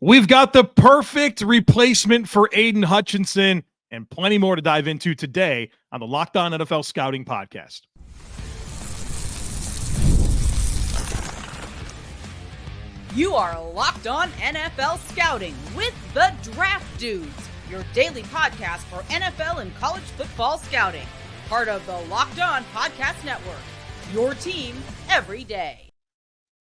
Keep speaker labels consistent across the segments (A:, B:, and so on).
A: We've got the perfect replacement for Aidan Hutchinson and plenty more to dive into today on the Locked On NFL Scouting Podcast.
B: You are Locked On NFL Scouting with the Draft Dudes, your daily podcast for NFL and college football scouting. Part of the Locked On Podcast Network, your team every day.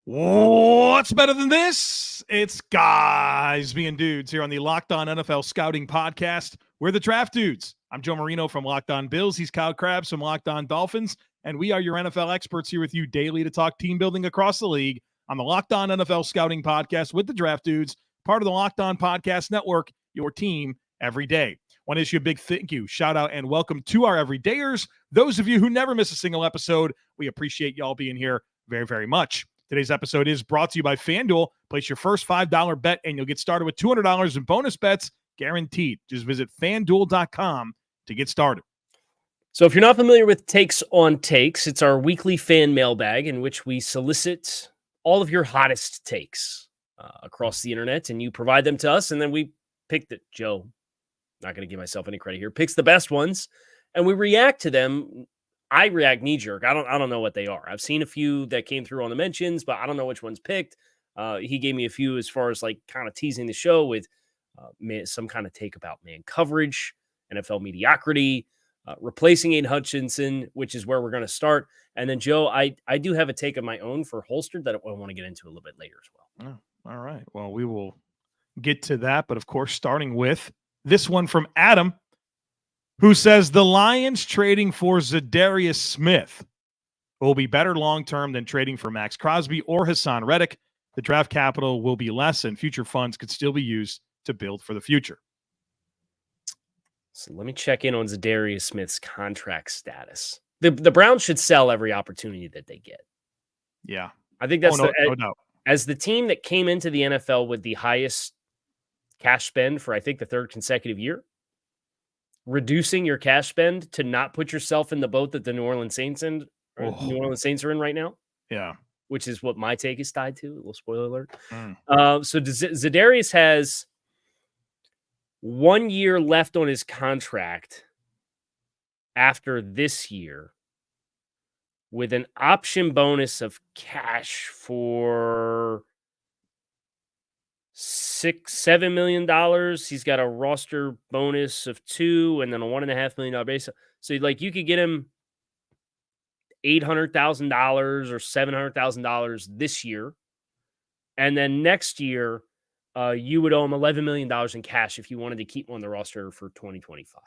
A: What's better than this? It's guys being dudes here on the Locked On NFL Scouting Podcast. We're the Draft Dudes. I'm Joe Marino from Locked On Bills. He's Kyle Crabbs from Locked On Dolphins. And we are your NFL experts here with you daily to talk team building across the league on the Locked On NFL Scouting Podcast with the Draft Dudes, part of the Locked On Podcast Network, your team every day. Want to issue a big thank you, shout out, and welcome to our everydayers. Those of you who never miss a single episode, we appreciate y'all being here very, very much. Today's episode is brought to you by FanDuel. Place your first $5 bet and you'll get started with $200 in bonus bets guaranteed. Just visit FanDuel.com to get started.
C: So if you're not familiar with Takes on Takes, it's our weekly fan mailbag in which we solicit all of your hottest takes across the internet, and you provide them to us, and then we pick the Joe, not going to give myself any credit here, picks the best ones, and we react to them. I react knee-jerk. I don't know what they are. I've seen a few that came through on the mentions, but I don't know which one's picked. He gave me a few as far as like kind of teasing the show with some kind of take about man coverage, NFL mediocrity, replacing Aidan Hutchinson, which is where we're going to start. And then, Joe, I do have a take of my own for holstered that I want to get into a little bit later as well.
A: Oh, all right. Well, we will get to that. But, of course, starting with this one from Adam, who says the Lions trading for ZaDarius Smith will be better long-term than trading for Max Crosby or Hassan Reddick. The draft capital will be less and future funds could still be used to build for the future.
C: So let me check in on ZaDarius Smith's contract status. The Browns should sell every opportunity that they get.
A: Yeah.
C: I think that's
A: no doubt.
C: As the team that came into the NFL with the highest cash spend for, I think, the third consecutive year, reducing your cash spend to not put yourself in the boat that the New Orleans Saints are in right now.
A: Yeah.
C: Which is what my take is tied to. A little spoiler alert. So ZaDarius has 1 year left on his contract after this year with an option bonus of cash for $7 million. He's got a roster bonus of $2 million and then a $1.5 million base. So like you could get him $800,000 or $700,000 this year. And then next year, you would owe him $11 million in cash if you wanted to keep him on the roster for 2025.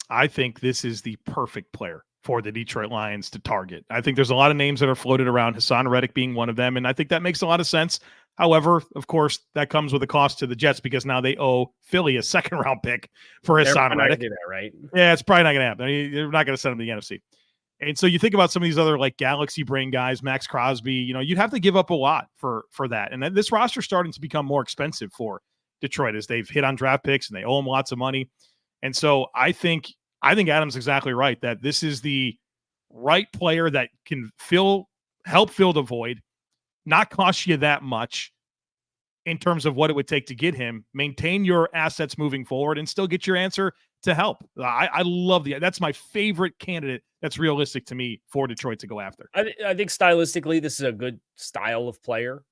A: I think this is the perfect player for the Detroit Lions to target. I think there's a lot of names that are floated around, Hassan Reddick being one of them, and I think that makes a lot of sense. However, of course, that comes with a cost to the Jets because now they owe Philly a second-round pick for Hassan Reddick.
C: Do that, right?
A: Yeah, it's probably not going to happen. I mean, they're not going to send him to the NFC. And so you think about some of these other like Galaxy brain guys, Max Crosby, you'd have to give up a lot for that. And then this roster's starting to become more expensive for Detroit as they've hit on draft picks and they owe them lots of money. And so I think Adam's exactly right that this is the right player that can help fill the void, not cost you that much in terms of what it would take to get him, maintain your assets moving forward, and still get your answer to help. I love that's my favorite candidate that's realistic to me for Detroit to go after.
C: I think stylistically, this is a good style of player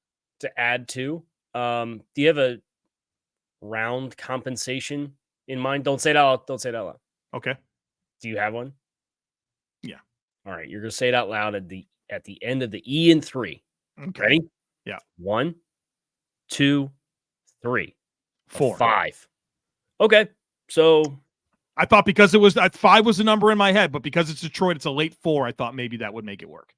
C: to add to. Do you have a round compensation in mind? Don't say it out loud.
A: Okay.
C: Do you have one?
A: Yeah.
C: All right. You're going to say it out loud at the end of the E in 3.
A: Okay.
C: Ready?
A: Yeah.
C: 1, 2, 3,
A: 4,
C: 5. Okay. So
A: I thought because it was 5 was the number in my head, but because it's Detroit, it's a late 4. I thought maybe that would make it work.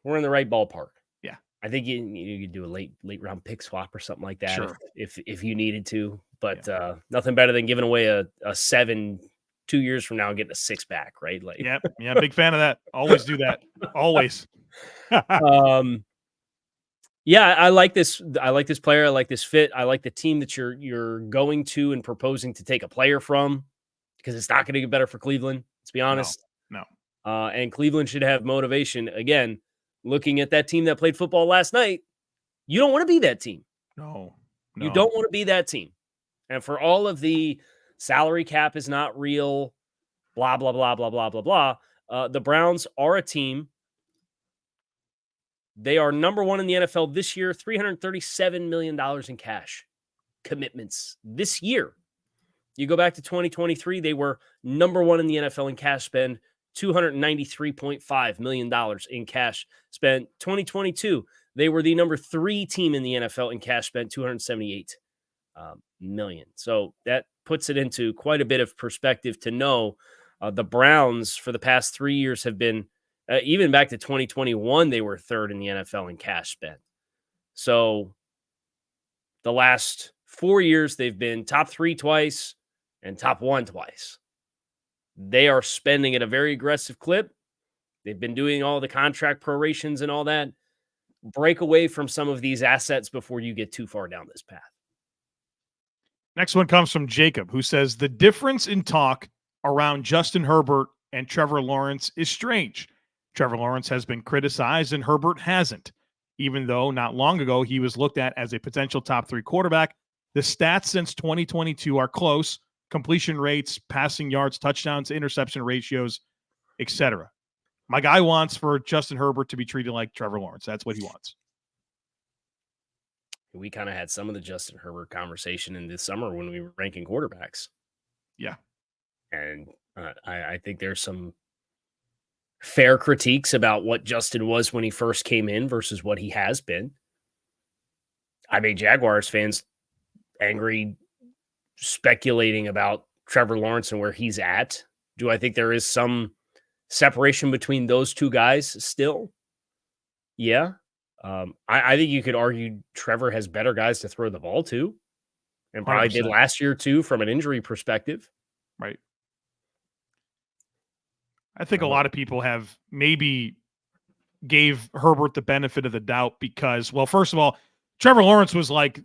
C: We're in the right ballpark.
A: Yeah.
C: I think you could do a late round pick swap or something like that.
A: Sure.
C: if you needed to, but nothing better than giving away a 7 2 years from now and getting a 6 back, right? Like,
A: yeah, big fan of that. Always do that. Always.
C: Yeah, I like this. I like this player. I like this fit. I like the team that you're going to and proposing to take a player from, because it's not going to get better for Cleveland. Let's be honest.
A: No.
C: And Cleveland should have motivation. Again, looking at that team that played football last night, You don't want to be that team.
A: No.
C: You don't want to be that team. And for all of the salary cap is not real, blah, blah, blah, blah, blah, blah, blah, the Browns are a team. They are number one in the NFL this year, $337 million in cash commitments this year. You go back to 2023, they were number one in the NFL in cash spend, $293.5 million in cash spent. 2022, they were the number 3 team in the NFL in cash spent, $278 million. So that puts it into quite a bit of perspective to know the Browns for the past 3 years have been, even back to 2021, they were 3rd in the NFL in cash spent. So the last 4 years, they've been top 3 twice and top 1 twice. They are spending at a very aggressive clip. They've been doing all the contract prorations and all that. Break away from some of these assets before you get too far down this path.
A: Next one comes from Jacob, who says the difference in talk around Justin Herbert and Trevor Lawrence is strange. Trevor Lawrence has been criticized and Herbert hasn't, even though not long ago he was looked at as a potential top 3 quarterback. The stats since 2022 are close. Completion rates, passing yards, touchdowns, interception ratios, etc. My guy wants for Justin Herbert to be treated like Trevor Lawrence. That's what he wants.
C: We kind of had some of the Justin Herbert conversation in this summer when we were ranking quarterbacks.
A: Yeah.
C: And I think there's some fair critiques about what Justin was when he first came in versus what he has been. I made Jaguars fans angry speculating about Trevor Lawrence and where he's at. Do I think there is some separation between those two guys still? Yeah. I think you could argue Trevor has better guys to throw the ball to, and probably
A: 100%.
C: did last year too from an injury perspective.
A: Right. I think a lot of people have maybe gave Herbert the benefit of the doubt because, well, first of all, Trevor Lawrence was like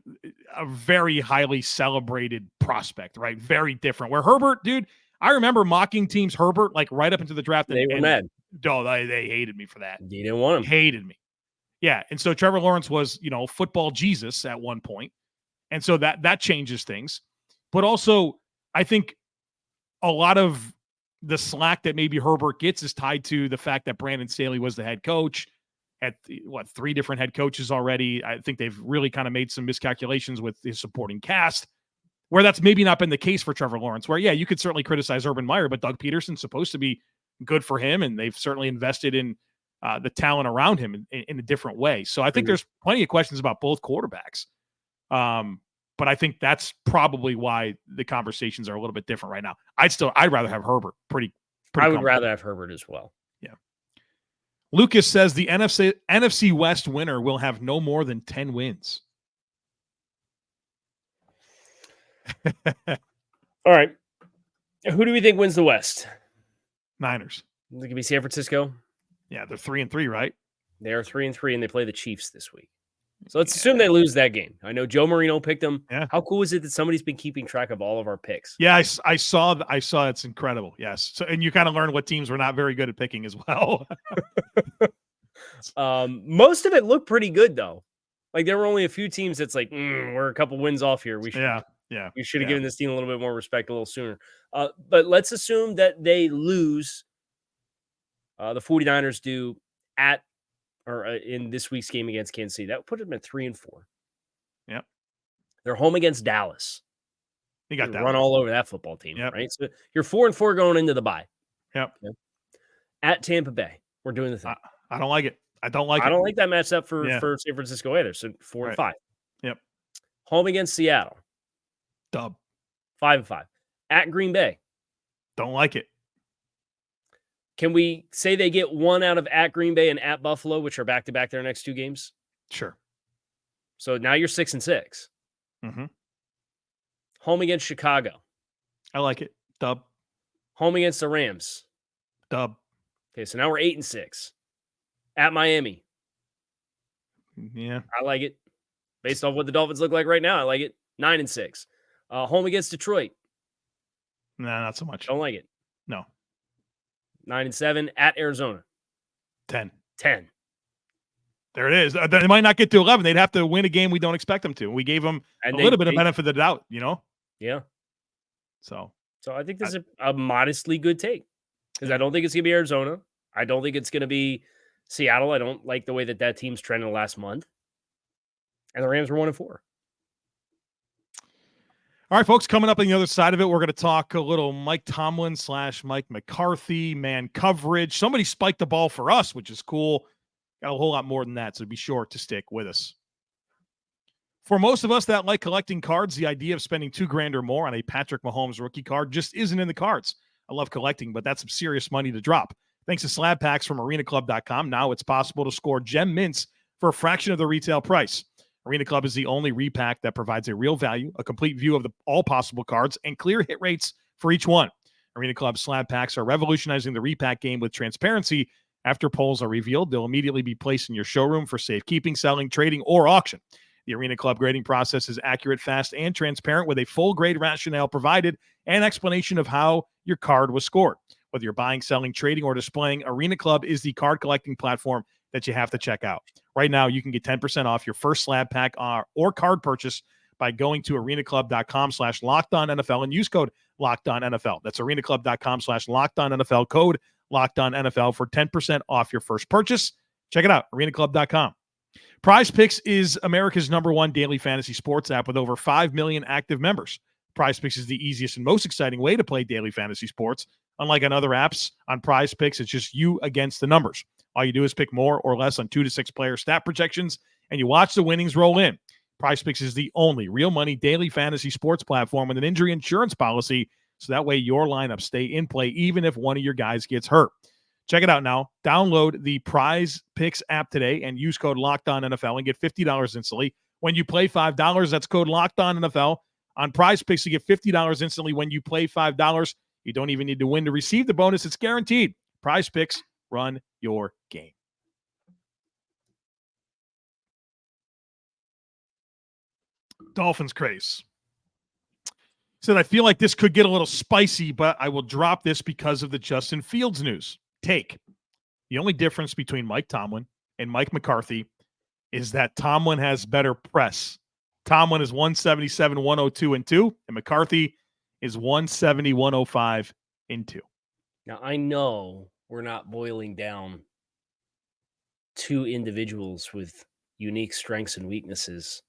A: a very highly celebrated prospect, right? Very different. Where Herbert, dude, I remember mocking teams Herbert like right up into the draft.
C: They were mad.
A: No, they hated me for that.
C: You didn't want him.
A: Hated me. Yeah. And so Trevor Lawrence was, football Jesus at one point. And so that changes things. But also, I think a lot of the slack that maybe Herbert gets is tied to the fact that Brandon Staley was the head coach. At 3 different head coaches already. I think they've really kind of made some miscalculations with his supporting cast, where that's maybe not been the case for Trevor Lawrence, where, yeah, you could certainly criticize Urban Meyer, but Doug Peterson's supposed to be good for him, and they've certainly invested in the talent around him in a different way. So I think there's plenty of questions about both quarterbacks. But I think that's probably why the conversations are a little bit different right now. I'd rather have Herbert pretty
C: I would rather have Herbert as well.
A: Yeah. Lucas says the NFC West winner will have no more than 10 wins.
C: All right. Who do we think wins the West?
A: Niners.
C: Is it going to be San Francisco?
A: Yeah, they're 3-3, right?
C: They are 3-3, and they play the Chiefs this week. So let's assume they lose that game. I know Joe Marino picked them.
A: Yeah.
C: How cool is it that somebody's been keeping track of all of our picks?
A: Yeah, I saw. It's incredible. Yes. So, and you kind of learn what teams were not very good at picking as well.
C: Most of it looked pretty good though. Like there were only a few teams that's like, we're a couple wins off here. We should, we should have given this team a little bit more respect a little sooner. But let's assume that they lose. The 49ers do at or in this week's game against Kansas City. That would put them at 3-4.
A: Yep.
C: They're home against Dallas.
A: You got that
C: run all over that football team,
A: yep.
C: right? So you're 4-4 going into the bye.
A: Yep.
C: Okay. At Tampa Bay, we're doing the thing.
A: I don't like it. I don't like
C: that matchup for San Francisco either. So 4-5.
A: Yep.
C: Home against Seattle.
A: Dub.
C: 5-5. At Green Bay.
A: Don't like it.
C: Can we say they get one out of at Green Bay and at Buffalo, which are back-to-back their next 2 games?
A: Sure.
C: So now you're 6-6.
A: Mm-hmm.
C: Home against Chicago.
A: I like it. Dub.
C: Home against the Rams.
A: Dub.
C: Okay, so now we're 8-6. At Miami.
A: Yeah.
C: I like it. Based off what the Dolphins look like right now, I like it. 9-6. Home against Detroit.
A: Nah, not so much.
C: Don't like it.
A: No.
C: 9-7. At Arizona.
A: 10. There it is. They might not get to 11. They'd have to win a game we don't expect them to. We gave them a little bit of benefit of the doubt,
C: Yeah.
A: So
C: I think this is a modestly good take because I don't think it's going to be Arizona. I don't think it's going to be Seattle. I don't like the way that team's trended last month. And the Rams were 1-4.
A: All right, folks, coming up on the other side of it, we're going to talk a little Mike Tomlin / Mike McCarthy, man coverage. Somebody spiked the ball for us, which is cool. Got a whole lot more than that, so be sure to stick with us. For most of us that like collecting cards, the idea of spending $2,000 or more on a Patrick Mahomes rookie card just isn't in the cards. I love collecting, but that's some serious money to drop. Thanks to slab packs from arenaclub.com, now it's possible to score gem mints for a fraction of the retail price. Arena Club is the only repack that provides a real value, a complete view of all possible cards, and clear hit rates for each one. Arena Club slab packs are revolutionizing the repack game with transparency. After polls are revealed, they'll immediately be placed in your showroom for safekeeping, selling, trading, or auction. The Arena Club grading process is accurate, fast, and transparent with a full grade rationale provided and explanation of how your card was scored. Whether you're buying, selling, trading, or displaying, Arena Club is the card collecting platform that you have to check out. Right now, you can get 10% off your first slab pack or card purchase by going to arenaclub.com/LockedOnNFL and use code LockedOnNFL. That's arenaclub.com/LockedOnNFL, code LockedOnNFL for 10% off your first purchase. Check it out, arenaclub.com. Prize Picks is America's #1 daily fantasy sports app with over 5 million active members. Prize Picks is the easiest and most exciting way to play daily fantasy sports. Unlike on other apps, on Prize Picks, it's just you against the numbers. All you do is pick more or less on 2 to 6 player stat projections, and you watch the winnings roll in. Prize Picks is the only real money daily fantasy sports platform with an injury insurance policy, so that way your lineups stay in play even if one of your guys gets hurt. Check it out now. Download the Prize Picks app today and use code LockedOnNFL and get $50 instantly. When you play $5, that's code LockedOnNFL. On Prize Picks, you get $50 instantly when you play $5. You don't even need to win to receive the bonus. It's guaranteed. Prize Picks, run your game. Dolphins craze. Said, I feel like this could get a little spicy, but I will drop this because of the Justin Fields news. Take. The only difference between Mike Tomlin and Mike McCarthy is that Tomlin has better press. Tomlin is 177, 102, and 2, and McCarthy is 170, 105, and 2.
C: Now, I know we're not boiling down two individuals with unique strengths and weaknesses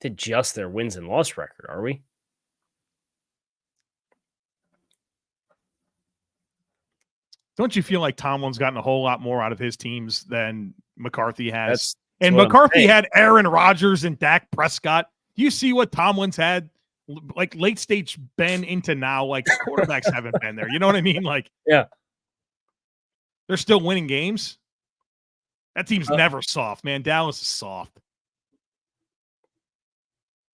C: to just their wins and loss record, are we?
A: Don't you feel like Tomlin's gotten a whole lot more out of his teams than McCarthy has?
C: That's
A: McCarthy had Aaron Rodgers and Dak Prescott. Do you see what Tomlin's had? Like late stage Ben into now, like quarterbacks haven't been there. You know what I mean? Like,
C: yeah,
A: they're still winning games. That team's never soft, man. Dallas is soft.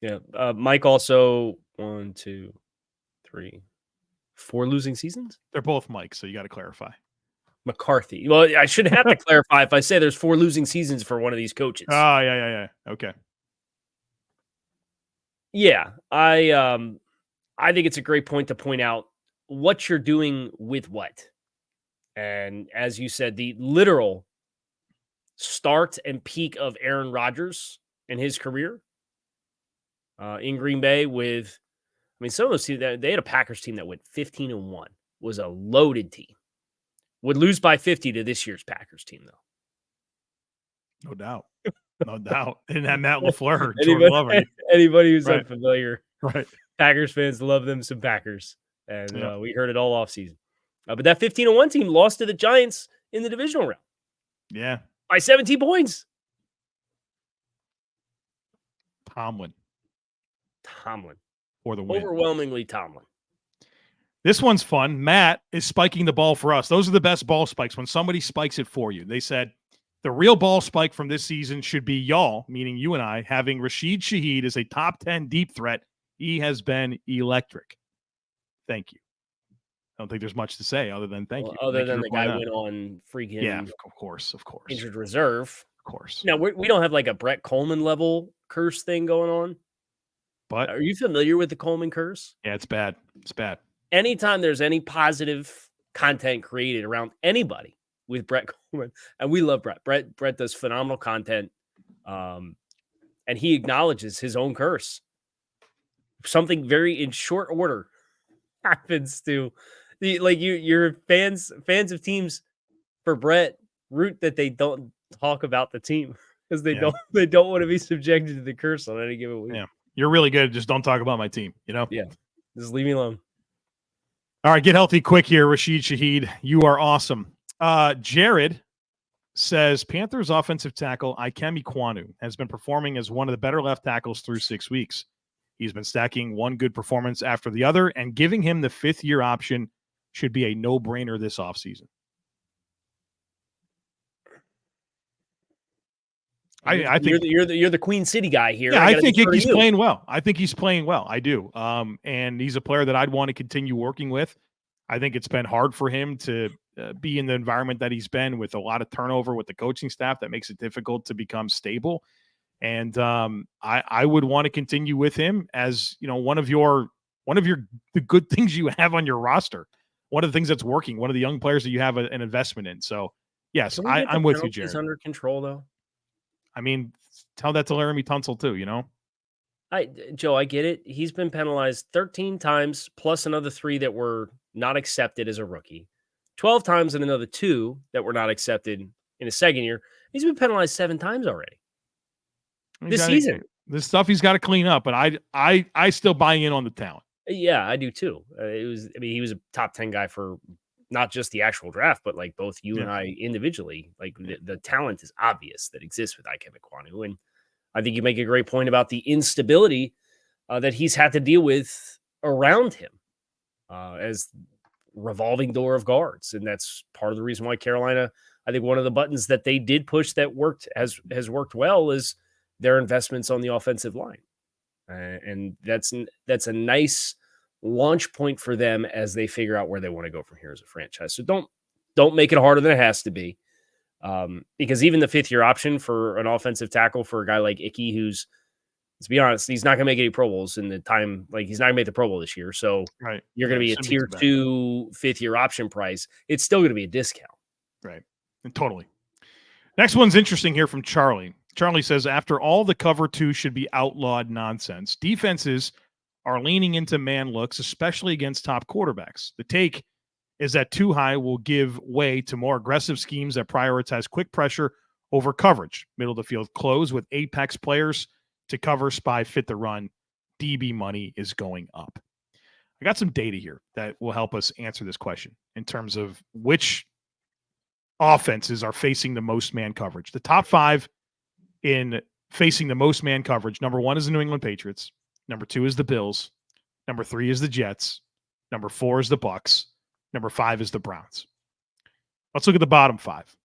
C: Yeah. Mike also 1, 2, 3, 4 losing seasons.
A: They're both Mike, so you got to clarify.
C: McCarthy. Well, I should have to clarify if I say there's 4 losing seasons for one of these coaches.
A: Oh, yeah. Okay.
C: Yeah, I think it's a great point to point out what you're doing with what. And as you said, the literal start and peak of Aaron Rodgers in his career in Green Bay with, I mean, some of those teams, they had a Packers team that went 15-1, was a loaded team. Would lose by 50 to this year's Packers team, though.
A: No doubt. No doubt. And that Matt LaFleur, Jordan Love.
C: Anybody who's unfamiliar,
A: right?
C: Packers fans love them some Packers, and we heard it all offseason. But that 15-1 team lost to the Giants in the divisional round.
A: Yeah,
C: by 17 points.
A: Tomlin for the win.
C: Overwhelmingly Tomlin.
A: This one's fun. Matt is spiking the ball for us. Those are the best ball spikes when somebody spikes it for you. They said the real ball spike from this season should be y'all, meaning you and I, having Rashid Shaheed as a top 10 deep threat. He has been electric. Thank you. I don't think there's much to say other than thank you.
C: Other than the guy went on freaking
A: of course.
C: Injured reserve.
A: Of course.
C: Now, we don't have like a Brett Coleman level curse thing going on.
A: But
C: are you familiar with the Coleman curse?
A: Yeah, it's bad. It's bad.
C: Anytime there's any positive content created around anybody, with Brett Coleman, and we love Brett. Brett does phenomenal content, and he acknowledges his own curse. Something very in short order happens to your fans of teams for Brett root that they don't talk about the team because they don't want to be subjected to the curse on any given week.
A: Yeah, you're really good. Just don't talk about my team. Yeah,
C: just leave me alone.
A: All right, get healthy quick here, Rashid Shaheed. You are awesome. Jared says Panthers offensive tackle Ikem Ekwonu has been performing as one of the better left tackles through 6 weeks. He's been stacking one good performance after the other, and giving him the 5th-year option should be a no-brainer this offseason. I think
C: you're the Queen City guy here.
A: Yeah, I think he's playing well. I think he's playing well. I do. And he's a player that I'd want to continue working with. I think it's been hard for him to be in the environment that he's been with a lot of turnover with the coaching staff that makes it difficult to become stable. And I would want to continue with him as, one of the good things you have on your roster. One of the things that's working, one of the young players that you have an investment in. So yes, I'm with you, Jared.
C: Under control though.
A: I mean, tell that to Laramie Tunsil too,
C: Joe, I get it. He's been penalized 13 times plus another 3 that were not accepted as a rookie. 12 times and another 2 that were not accepted in his second year. He's been penalized 7 times already. This season.
A: This stuff he's got to clean up, but I still buy in on the talent.
C: Yeah, I do too. He was a top 10 guy for not just the actual draft, but like both you and I individually. Like the talent is obvious that exists with Ikem Ekwonu. And I think you make a great point about the instability that he's had to deal with around him as revolving door of guards. And that's part of the reason why Carolina, I think one of the buttons that they did push that has worked well is their investments on the offensive line. And that's a nice launch point for them as they figure out where they want to go from here as a franchise. So don't make it harder than it has to be. Because even the 5th-year option for an offensive tackle for a guy like Icky, who's, let's be honest, he's not going to make any Pro Bowls in the time. Like he's not going to make the Pro Bowl this year. So you're going to be a tier 2 5th-year option price. It's still going to be a discount.
A: Right. And totally. Next one's interesting here from Charlie. Charlie says, after all the cover 2 should be outlawed nonsense, defenses are leaning into man looks, especially against top quarterbacks. The take is that too high will give way to more aggressive schemes that prioritize quick pressure over coverage. Middle of the field close with apex players to cover, spy, fit the run. DB money is going up. I got some data here that will help us answer this question in terms of which offenses are facing the most man coverage. The top 5 in facing the most man coverage, number 1 is the New England Patriots. Number 2 is the Bills. Number 3 is the Jets. Number 4 is the Bucks. Number 5 is the Browns. Let's look at the bottom 5.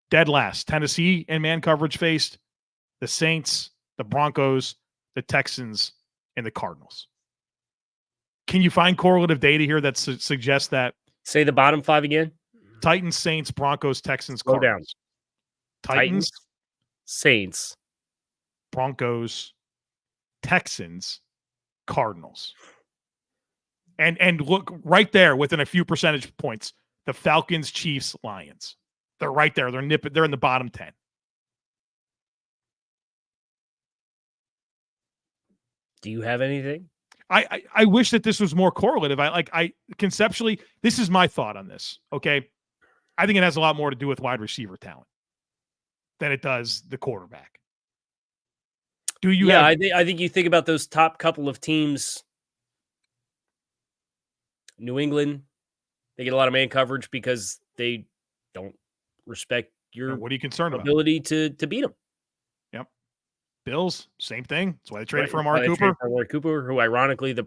A: Dead last, Tennessee in man coverage faced the Saints, the Broncos, the Texans, and the Cardinals. Can you find correlative data here that suggests that?
C: Say the bottom 5 again.
A: Titans, Saints, Broncos, Texans,
C: Go
A: Cardinals.
C: Down. Titans, Saints,
A: Broncos, Texans, Cardinals. And look right there within a few percentage points, the Falcons, Chiefs, Lions. They're right there. They're in the bottom 10.
C: Do you have anything?
A: I wish that this was more correlative. I conceptually, this is my thought on this. Okay. I think it has a lot more to do with wide receiver talent than it does the quarterback. Do you?
C: Yeah, I think you think about those top couple of teams. New England, they get a lot of man coverage because they don't respect your
A: what are you concerned
C: ability to beat them.
A: Yep. Bills, same thing. That's why they traded for Amari Cooper.
C: Amari Cooper, who ironically the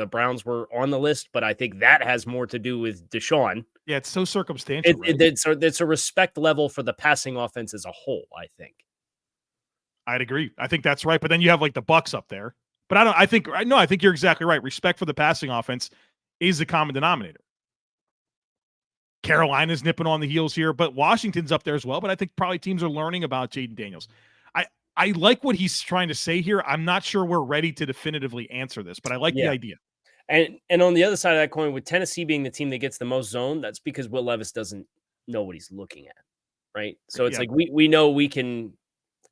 C: Browns were on the list, but I think that has more to do with Deshaun.
A: Yeah, it's so circumstantial.
C: It's a respect level for the passing offense as a whole, I think.
A: I'd agree. I think that's right. But then you have like the Bucks up there. But I think you're exactly right. Respect for the passing offense is the common denominator. Carolina's nipping on the heels here, but Washington's up there as well. But I think probably teams are learning about Jaden Daniels. I like what he's trying to say here. I'm not sure we're ready to definitively answer this, but I like the idea.
C: And on the other side of that coin, with Tennessee being the team that gets the most zone, that's because Will Levis doesn't nobody's looking at, right? So it's like we know we can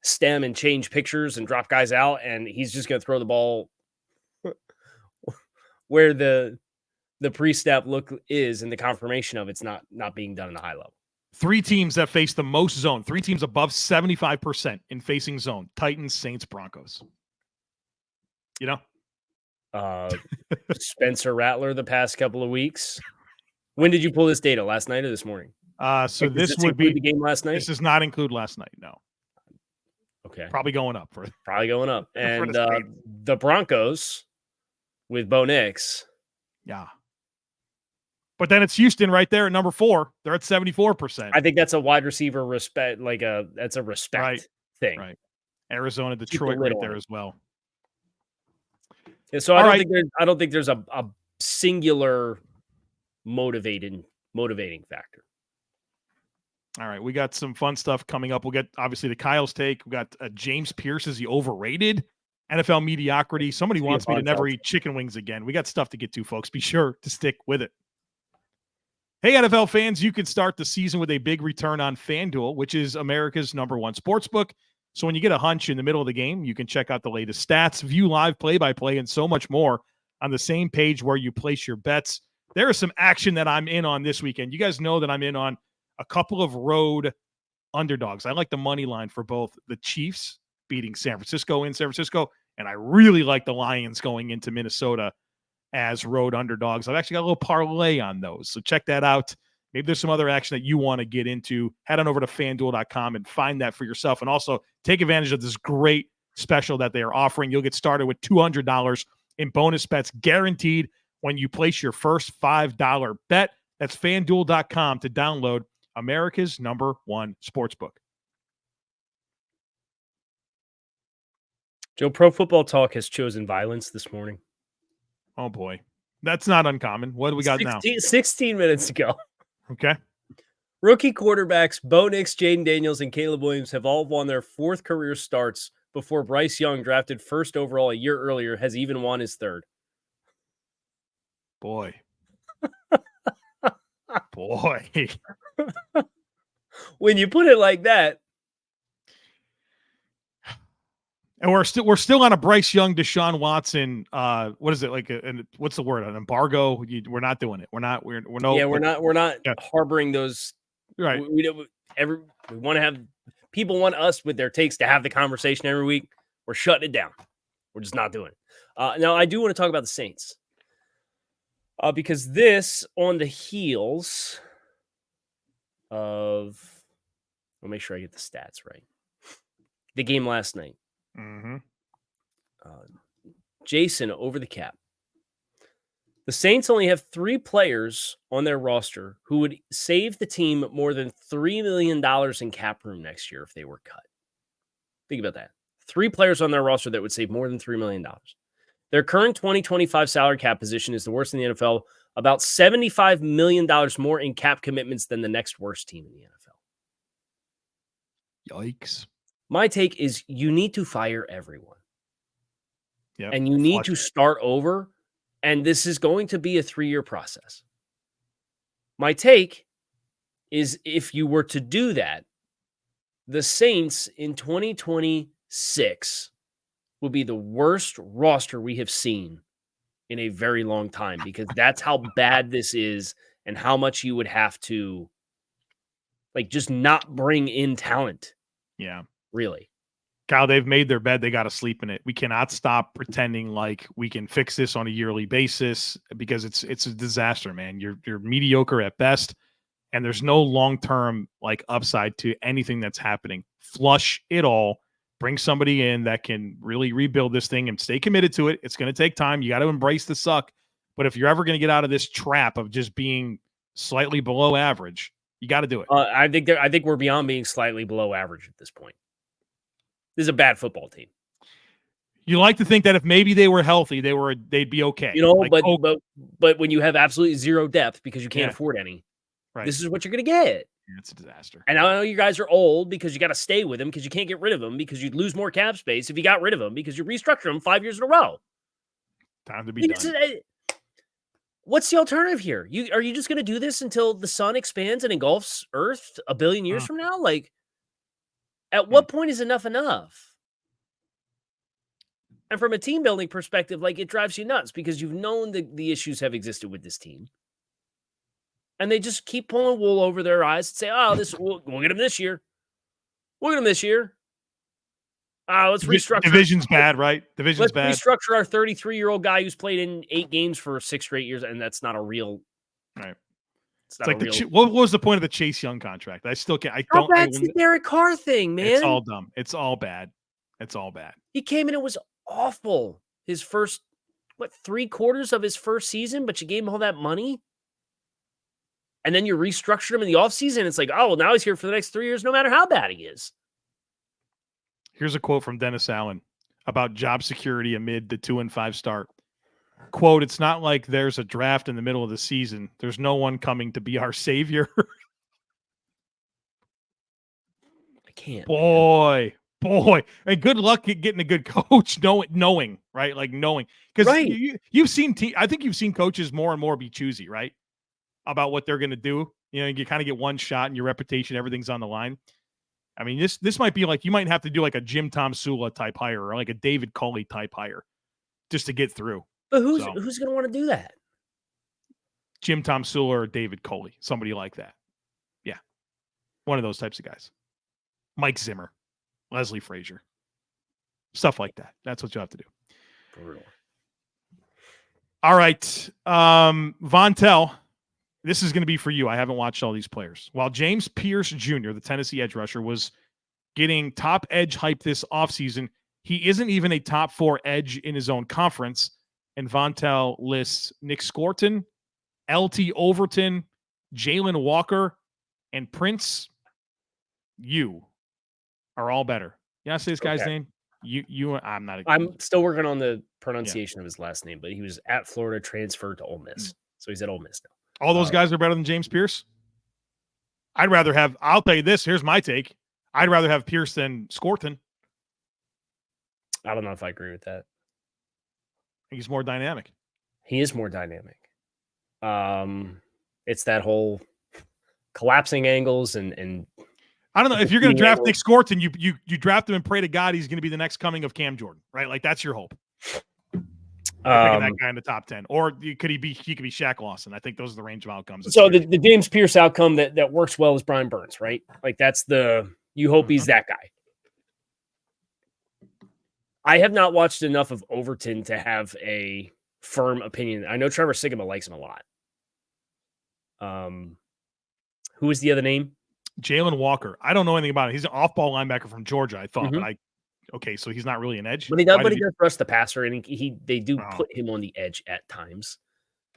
C: stem and change pictures and drop guys out, and he's just going to throw the ball where the pre-snap look is, and the confirmation of it's not being done in the high level.
A: 3 teams that face the most zone. 3 teams above 75% in facing zone. Titans, Saints, Broncos. You know?
C: Spencer Rattler the past couple of weeks. When did you pull this data? Last night or this morning?
A: So this would be
C: the game last night. This
A: does not include last night. No.
C: Okay.
A: Probably going up.
C: And the Broncos with Bo Nix.
A: Yeah. But then it's Houston right there at number 4. They're at 74%.
C: I think that's a wide receiver respect, that's a respect thing.
A: Right. Arizona, Detroit right there as well.
C: Yeah, so I don't think there's a singular motivating factor.
A: All right, we got some fun stuff coming up. We'll get obviously the Kyle's take. We got James Pearce. Is he overrated? NFL mediocrity. Somebody wants me to never eat chicken wings again. We got stuff to get to, folks. Be sure to stick with it. Hey, NFL fans, you can start the season with a big return on FanDuel, which is America's #1 sportsbook. So when you get a hunch in the middle of the game, you can check out the latest stats, view live play-by-play, and so much more on the same page where you place your bets. There is some action that I'm in on this weekend. You guys know that I'm in on a couple of road underdogs. I like the money line for both the Chiefs beating San Francisco in San Francisco, and I really like the Lions going into Minnesota as road underdogs. I've actually got a little parlay on those, so check that out. Maybe there's some other action that you want to get into. Head on over to FanDuel.com and find that for yourself, and also take advantage of this great special that they are offering. You'll get started with $200 in bonus bets guaranteed when you place your first $5 bet. That's FanDuel.com to download America's #1 sportsbook.
C: Joe, Pro Football Talk has chosen violence this morning.
A: Oh, boy. That's not uncommon. What do we got now?
C: 16 minutes ago.
A: Okay.
C: Rookie quarterbacks Bo Nix, Jaden Daniels, and Caleb Williams have all won their 4th career starts before Bryce Young, drafted 1st overall a year earlier, has even won his 3rd.
A: Boy. Boy.
C: When you put it like that.
A: And we're still on a Bryce Young, Deshaun Watson. What is it like? What's the word? An embargo? We're not doing it. We're not
C: harboring those.
A: Right.
C: We want to have people want us with their takes to have the conversation every week. We're shutting it down. We're just not doing it. Now I do want to talk about the Saints because this on the heels of. I'll make sure I get the stats right. The game last night.
A: Mm-hmm.
C: Jason over the cap. The Saints only have 3 players on their roster who would save the team more than $3 million in cap room next year if they were cut. Think about that. 3 players on their roster that would save more than $3 million. Their current 2025 salary cap position is the worst in the NFL, about $75 million more in cap commitments than the next worst team in the NFL.
A: Yikes.
C: My take is you need to fire everyone.
A: Yep.
C: And you need to start over. And this is going to be a 3-year process. My take is if you were to do that, the Saints in 2026 will be the worst roster we have seen in a very long time, because that's how bad this is and how much you would have to just not bring in talent.
A: Yeah.
C: Really.
A: Kyle, they've made their bed. They got to sleep in it. We cannot stop pretending like we can fix this on a yearly basis, because it's a disaster, man. You're mediocre at best, and there's no long-term upside to anything that's happening. Flush it all. Bring somebody in that can really rebuild this thing and stay committed to it. It's going to take time. You got to embrace the suck. But if you're ever going to get out of this trap of just being slightly below average, you got to do it.
C: I think we're beyond being slightly below average at this point. This is a bad football team.
A: You like to think that if maybe they were healthy, they'd be okay.
C: But when you have absolutely zero depth because you can't afford any,
A: right,
C: this is what you're going to get.
A: It's a disaster.
C: And I know you guys are old because you got to stay with them because you can't get rid of them because you'd lose more cap space if you got rid of them because you restructure them 5 years in a row.
A: Time to be done.
C: What's the alternative here? Are you just going to do this until the sun expands and engulfs Earth a billion years from now? Like, at what point is enough enough? And from a team building perspective, like, it drives you nuts because you've known the issues have existed with this team. And they just keep pulling wool over their eyes and say, oh, we'll get him this year. We'll get him this year. Let's restructure.
A: Division's bad, right? Division's bad.
C: Let's restructure our 33-year-old guy who's played in 8 games for 6 straight years, and that's not a real.
A: Right.
C: It's
A: like what was the point of the Chase Young contract? I still can't.
C: That's the Derek Carr thing, man.
A: It's all dumb. It's all bad. It's all bad.
C: He came in, it was awful. His first, 3/4 of his first season, but you gave him all that money? And then you restructured him in the offseason. It's like, oh, well, now he's here for the next 3 years, no matter how bad he is.
A: Here's a quote from Dennis Allen about job security amid the 2-5 start. Quote, it's not like there's a draft in the middle of the season. There's no one coming to be our savior.
C: I can't.
A: Boy. And good luck at getting a good coach knowing, right? Like knowing. Because you've seen I think you've seen coaches more and more be choosy, right? About what they're going to do. You know, you kind of get one shot and your reputation, everything's on the line. I mean, this might be like, you might have to do like a Jim Tom Sula type hire or like a David Culley type hire just to get through.
C: But who's going to want to do that?
A: Jim Tom Sula or David Culley, somebody like that. Yeah. One of those types of guys. Mike Zimmer, Leslie Frazier, stuff like that. That's what you have to do.
C: Brutal.
A: All right. Vontel. This is going to be for you. I haven't watched all these players. While James Pearce Jr., the Tennessee edge rusher, was getting top edge hype this offseason, he isn't even a top 4 edge in his own conference. And Vontel lists Nic Scourton, LT Overton, Jalen Walker, and Prince. You are all better. You want to say this guy's name? I'm not.
C: I'm still working on the pronunciation of his last name, but he was at Florida, transferred to Ole Miss. So he's at Ole Miss now.
A: All those guys are better than James Pearce? I'll tell you this. Here's my take. I'd rather have Pearce than Scourton.
C: I don't know if I agree with that.
A: I think he's more dynamic.
C: He is more dynamic. It's that whole collapsing angles and
A: I don't know. If you're going to draft Nic Scourton, you draft him and pray to God he's going to be the next coming of Cam Jordan, right? Like that's your hope. Picking that guy in the top 10, or he could be Shaq Lawson. I think those are the range of outcomes.
C: So the James Pearce outcome that works well is Brian Burns, right? Like that's you hope he's that guy. I have not watched enough of Overton to have a firm opinion. I know Trevor Sigma likes him a lot. Who is the other name?
A: Jalen Walker. I don't know anything about it. He's an off-ball linebacker from Georgia, I thought, but okay, so he's not really an edge.
C: But he does rush the passer, and they do put him on the edge at times.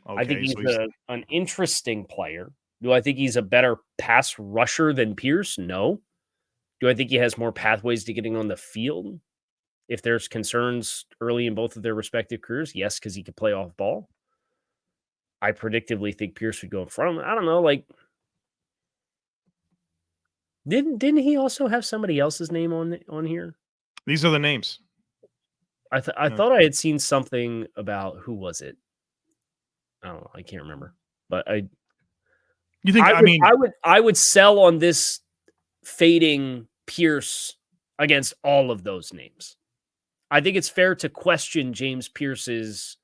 C: Okay, I think he's an interesting player. Do I think he's a better pass rusher than Pearce? No. Do I think he has more pathways to getting on the field? If there's concerns early in both of their respective careers, yes, because he could play off ball. I predictably think Pearce would go in front of him. I don't know, like didn't he also have somebody else's name on here?
A: These are the names.
C: I thought I had seen something about who was it? I don't know. I can't remember. But I would sell on this fading Pearce against all of those names. I think it's fair to question James Pearce's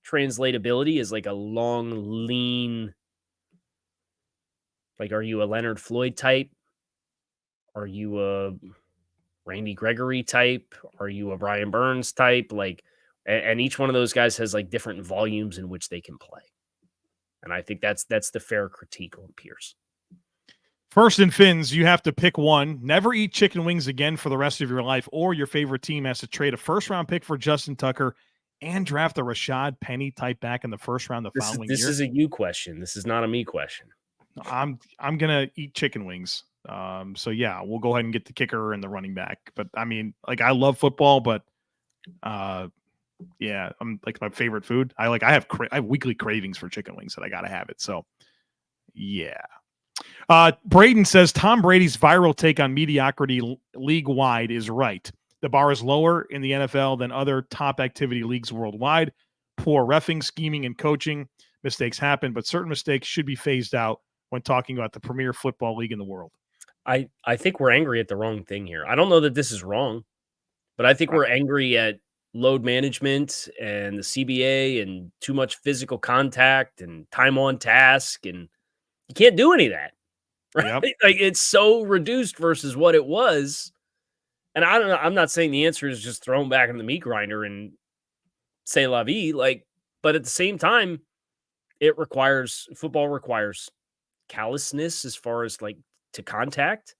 C: translatability as like a long, lean. Like, are you a Leonard Floyd type? Are you a Randy Gregory type? Are you a Brian Burns type? Like, and each one of those guys has like different volumes in which they can play. And I think that's the fair critique on Pearce.
A: First and Fins, you have to pick one. Never eat chicken wings again for the rest of your life, or your favorite team has to trade a first-round pick for Justin Tucker and draft a Rashad Penny type back in the first round following year.
C: This is a you question. This is not a me question.
A: I'm gonna eat chicken wings. So yeah, we'll go ahead and get the kicker and the running back. But I mean, like, I love football, but yeah, I'm like my favorite food. I have weekly cravings for chicken wings that I gotta have it. So yeah. Braden says Tom Brady's viral take on mediocrity league-wide is right. The bar is lower in the NFL than other top activity leagues worldwide. Poor reffing, scheming, and coaching mistakes happen, but certain mistakes should be phased out when talking about the premier football league in the world.
C: I think we're angry at the wrong thing here. I don't know that this is wrong, but I think we're angry at load management and the CBA and too much physical contact and time on task, and you can't do any of that. Right?
A: Yep.
C: Like, it's so reduced versus what it was. And I don't know. I'm not saying the answer is just throw them back in the meat grinder and say la vie. Like, but at the same time, football requires callousness as far as like to contact.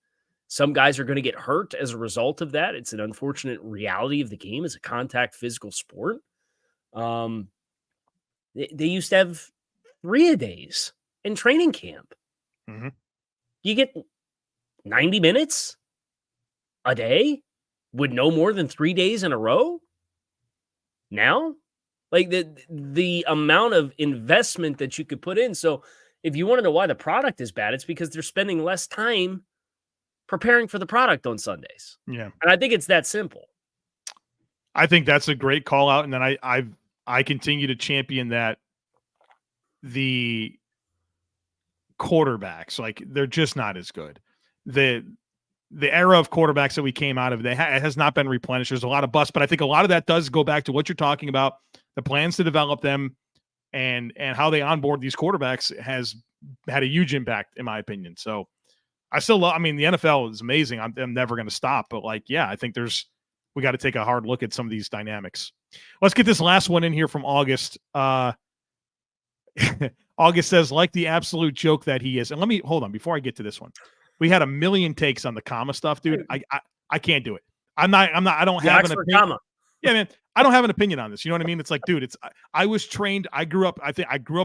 C: Some guys are going to get hurt as a result of that. It's an unfortunate reality of the game as a contact physical sport. They used to have 3-a-days in training camp.
A: Mm-hmm.
C: You get 90 minutes a day with no more than 3 days in a row. Now, like the amount of investment that you could put in. So if you want to know why the product is bad, it's because they're spending less time preparing for the product on Sundays.
A: Yeah.
C: And I think it's that simple.
A: I think that's a great call out. And then I continue to champion that the quarterbacks, like, they're just not as good. The era of quarterbacks that we came out of, it has not been replenished. There's a lot of busts, but I think a lot of that does go back to what you're talking about, the plans to develop them and how they onboard these quarterbacks has had a huge impact, in my opinion. So I still love, I mean, the NFL is amazing. I'm never going to stop, but like, yeah, I think we got to take a hard look at some of these dynamics. Let's get this last one in here from August. August says, like the absolute joke that he is. And hold on, before I get to this one, we had a million takes on the comma stuff, dude. I can't do it. I don't have an opinion.
C: Comma.
A: Yeah, man. I don't have an opinion on this. You know what I mean? It's like, dude, I was trained. I grew up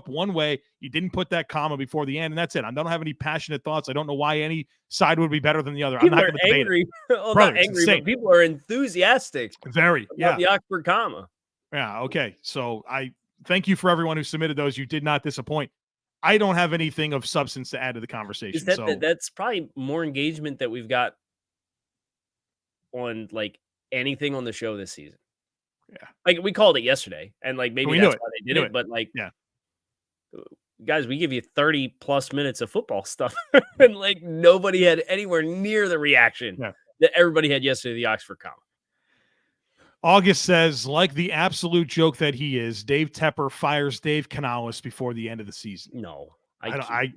A: one way. You didn't put that comma before the end, and that's it. I don't have any passionate thoughts. I don't know why any side would be better than the other.
C: People
A: I'm not going to debate
C: angry. Well,
A: Brother,
C: not angry, but people are enthusiastic.
A: Very, yeah.
C: The Oxford comma.
A: Yeah, okay. So I thank you for everyone who submitted those. You did not disappoint. I don't have anything of substance to add to the conversation.
C: That's probably more engagement that we've got on like anything on the show this season.
A: Yeah.
C: Like we called it yesterday, and like maybe that's why they did it, but like,
A: yeah,
C: guys, we give you 30 plus minutes of football stuff, and like nobody had anywhere near the reaction that everybody had yesterday to the Oxford comma.
A: August says, like the absolute joke that he is, Dave Tepper fires Dave Canales before the end of the season.
C: No,
A: I agree.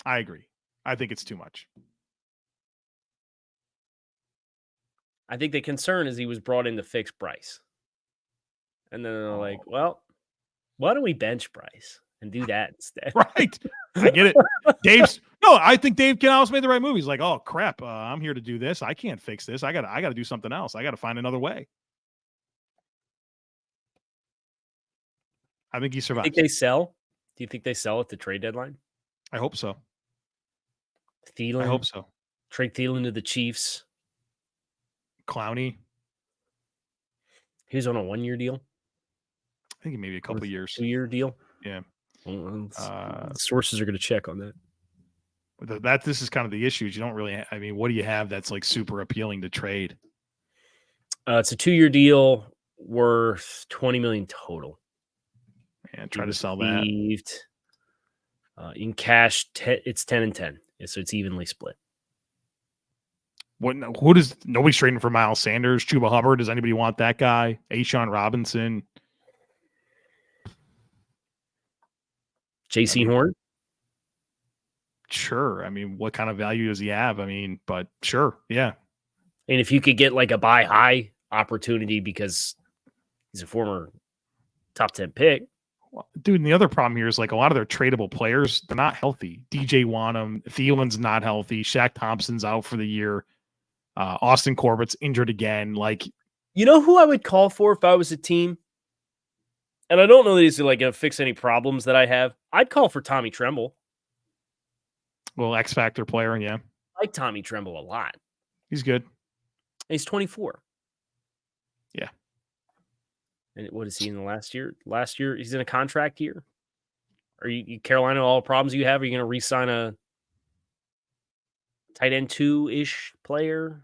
A: I agree. I think it's too much.
C: I think the concern is he was brought in to fix Bryce. And then they're like, well, why don't we bench Bryce and do that instead?
A: Right. I get it. I think Dave Canales made the right move. He's like, oh crap, I'm here to do this. I can't fix this. I gotta do something else. I gotta find another way. I think he survives.
C: Do you think they sell? Do you think they sell at the trade deadline?
A: I hope so.
C: Thielen.
A: I hope so.
C: Trade Thielen to the Chiefs.
A: Clowney.
C: He was on a 1-year deal.
A: I think maybe a couple years.
C: 2-year deal.
A: Yeah.
C: Sources are going to check on that.
A: This is kind of the issues. You don't really. I mean, what do you have that's like super appealing to trade?
C: It's a 2-year deal worth $20 million total.
A: And try to sell that.
C: In cash, it's 10 and 10, so it's evenly split.
A: Nobody's trading for Miles Sanders, Chuba Hubbard. Does anybody want that guy? A'Shawn Robinson,
C: J.C. Horn.
A: Sure. I mean, what kind of value does he have? I mean, but sure, yeah.
C: And if you could get like a buy high opportunity because he's a former top 10 pick.
A: Well, dude, and the other problem here is like a lot of their tradable players, they're not healthy. DJ Wanham, Thielen's not healthy. Shaq Thompson's out for the year. Austin Corbett's injured again. Like,
C: you know who I would call for if I was a team? And I don't know that he's like going to fix any problems that I have. I'd call for Tommy Tremble.
A: Well, X Factor player, yeah.
C: I like Tommy Tremble a lot.
A: He's good.
C: And he's 24.
A: Yeah.
C: And what is he in the last year? Last year, he's in a contract year. Are you Carolina, all the problems you have? Are you going to re-sign a tight end 2-ish player?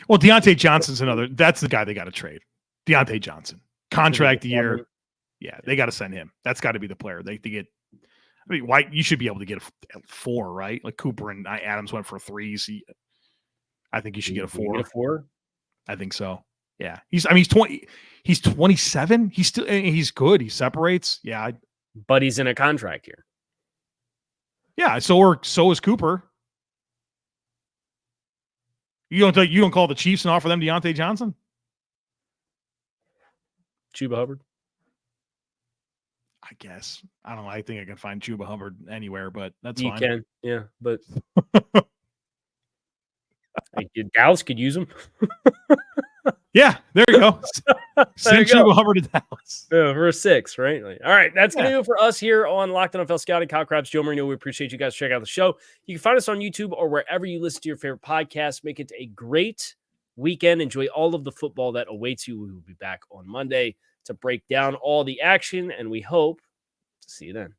A: Well, Deontay Johnson's that's the guy they got to trade. Deontay Johnson. Contract year. Yeah, they got to send him. That's got to be the player. They get. I mean, why you should be able to get a 4, right? Like Cooper and Adams went for 3s. I think you should get a 4.
C: Get a 4?
A: I think so. Yeah, he's 20. He's 27. He's good. He separates. Yeah,
C: but he's in a contract year.
A: Yeah, so is Cooper. You don't call the Chiefs and offer them Deontay Johnson?
C: Chuba Hubbard?
A: I guess. I don't know. I think I can find Chuba Hubbard anywhere, but that's
C: you
A: fine.
C: You can, yeah, but Dallas could use him.
A: Yeah, there you go. Send Chuba Hubbard to Dallas.
C: Yeah, for a 6, right? All right, that's going to do it for us here on Locked On NFL Scouting. Kyle Crabbs, Joe Marino, we appreciate you guys checking out the show. You can find us on YouTube or wherever you listen to your favorite podcast. Make it a great weekend. Enjoy all of the football that awaits you. We will be back on Monday to break down all the action, and we hope to see you then.